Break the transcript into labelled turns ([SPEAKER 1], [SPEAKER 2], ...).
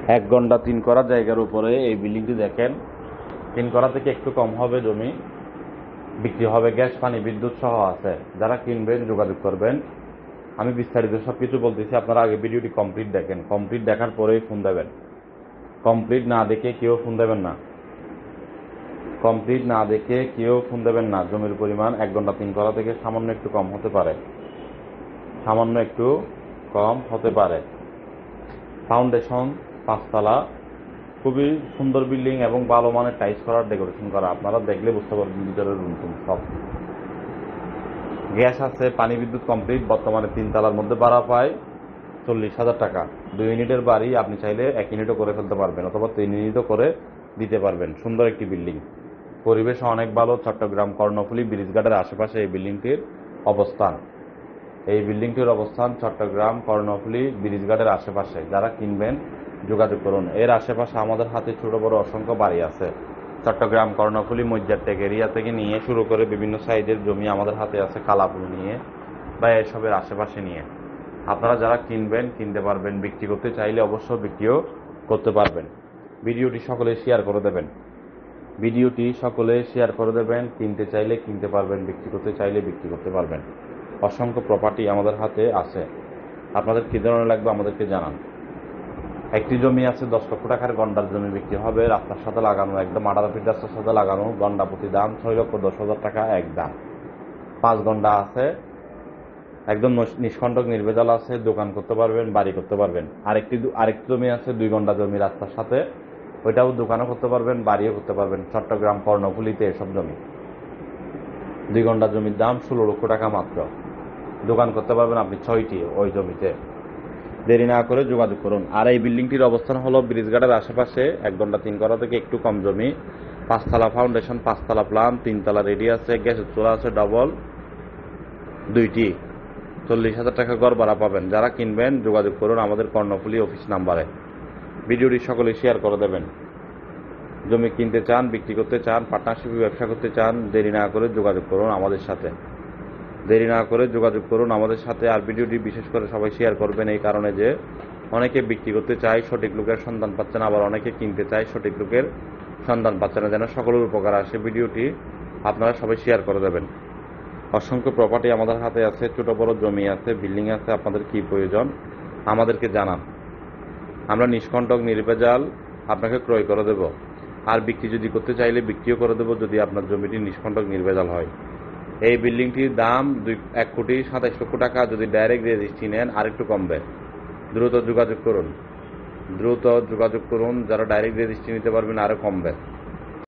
[SPEAKER 1] 1 ঘন্টা 3 করা জায়গার উপরে এই বিল্ডিংটি দেখেন। 3 করা থেকে একটু কম হবে জমি, বিক্রি হবে, গ্যাস পানি বিদ্যুৎ সহ আছে। যারা কিনবেন যোগাযোগ করবেন। আমি বিস্তারিত সবকিছু বলতেছি, আপনারা আগে ভিডিওটি কমপ্লিট দেখেন, কমপ্লিট দেখার পরেই ফোন দেবেন। কমপ্লিট না দেখে কেউ ফোন দেবেন না, কমপ্লিট না দেখে কেউ ফোন দেবেন না। জমির পরিমাণ 1 ঘন্টা 3 করা থেকে সামান্য একটু কম হতে পারে, সামান্য একটু কম হতে পারে। ফাউন্ডেশন 5 তলা, খুবই সুন্দর বিল্ডিং এবং ভালো মানের টাইলস করার ডেকোরেশন করা। আপনারা দেখলে বুঝতে পারবেন ভিতরের রুম টুম সব। গ্যাস আছে, পানি বিদ্যুৎ কমপ্লিট। বর্তমানে 3 তলার মধ্যে ভাড়া পায় 40,000 টাকা। 2 ইউনিটের বাড়ি, আপনি চাইলে 1 ইউনিটও করে ফেলতে পারবেন অথবা 3 ইউনিটও করে দিতে পারবেন। সুন্দর একটি বিল্ডিং, পরিবেশ অনেক ভালো। চট্টগ্রাম কর্ণফুলী ব্রিজঘাটের আশেপাশে এই বিল্ডিংটির অবস্থান। এই বিল্ডিংটির অবস্থান চট্টগ্রাম কর্ণফুলী ব্রিজঘাটের আশেপাশে। যারা কিনবেন যোগাযোগ করুন। এর আশেপাশে আমাদের হাতে ছোট বড় অসংখ্য বাড়ি আছে। চট্টগ্রাম কর্ণফুলী মজ্জারটেক এরিয়া থেকে নিয়ে শুরু করে বিভিন্ন সাইজের জমি আমাদের হাতে আছে, কালাপুর নিয়ে বা এসবের আশেপাশে নিয়ে। আপনারা যারা কিনবেন কিনতে পারবেন, বিক্রি করতে চাইলে অবশ্য বিক্রিও করতে পারবেন। ভিডিওটি সকলে শেয়ার করে দেবেন, ভিডিওটি সকলে শেয়ার করে দেবেন। কিনতে চাইলে কিনতে পারবেন, বিক্রি করতে চাইলে বিক্রি করতে পারবেন। অসংখ্য প্রপার্টি আমাদের হাতে আছে। আপনাদের কী ধরনের লাগবে আমাদেরকে জানান। একটি জমি আছে 10 লক্ষ টাকার গন্ডার জমি বিক্রি হবে, রাস্তার সাথে লাগানো, একদম 18 ফিট রাস্তার সাথে লাগানো। গন্ডা প্রতি দাম 6,10,000 টাকা এক দাম। 5 গন্ডা আছে, একদম নিষ্কণ্টক নির্ভেজাল আছে। দোকান করতে পারবেন, বাড়ি করতে পারবেন। আরেকটি জমি আছে 2 গন্ডা জমি রাস্তার সাথে, ওইটাও দোকানও করতে পারবেন, বাড়িও করতে পারবেন। চট্টগ্রাম কর্ণফুলীতে এসব জমি। 2 গন্ডা জমির দাম 16 লক্ষ টাকা মাত্র। দোকান করতে পারবেন আপনি 6টি ওই জমিতে। দেরি না করে যোগাযোগ করুন। আর এই বিল্ডিংটির অবস্থান হলো ব্রিজঘাটের আশেপাশে। 1 ঘন্টা 3 করা থেকে একটু কম জমি, 5 তলা ফাউন্ডেশন, 5 তলা প্লান, 3 তলা রেডি আছে। গ্যাসের চুলা আছে ডবল 2টি। 40,000 টাকা ঘর ভাড়া পাবেন। যারা কিনবেন যোগাযোগ করুন আমাদের কর্ণফুলী অফিস নাম্বারে। ভিডিওটি সকলে শেয়ার করে দেবেন। জমি কিনতে চান, বিক্রি করতে চান, পার্টনারশিপে ব্যবসা করতে চান, দেরি না করে যোগাযোগ করুন আমাদের সাথে, দেরি না করে যোগাযোগ করুন আমাদের সাথে। আর ভিডিওটি বিশেষ করে সবাই শেয়ার করবেন এই কারণে যে অনেকে বিক্রি করতে চায়, সঠিক লোকের সন্ধান পাচ্ছে না, আবার অনেকে কিনতে চায়, সঠিক লোকের সন্ধান পাচ্ছে না। যেন সকলের উপকার আসে, ভিডিওটি আপনারা সবাই শেয়ার করে দেবেন। অসংখ্য প্রপার্টি আমাদের হাতে আছে, ছোট বড় জমি আছে, বিল্ডিং আছে। আপনাদের কি প্রয়োজন আমাদেরকে জানান, আমরা নিষ্কণ্টক নির্ভেজাল আপনাকে ক্রয় করে দেব। আর বিক্রি যদি করতে চাইলে বিক্রিও করে দেব, যদি আপনার জমিটি নিষ্কণ্টক নির্ভেজাল হয়। এই বিল্ডিংটির দাম 1,27,00,000 টাকা। যদি ডাইরেক্ট রেজিস্ট্রি নেন আরেকটু কমবে। দ্রুত যোগাযোগ করুন, দ্রুত যোগাযোগ করুন। যারা ডাইরেক্ট রেজিস্ট্রি নিতে পারবেন আরও কমবে।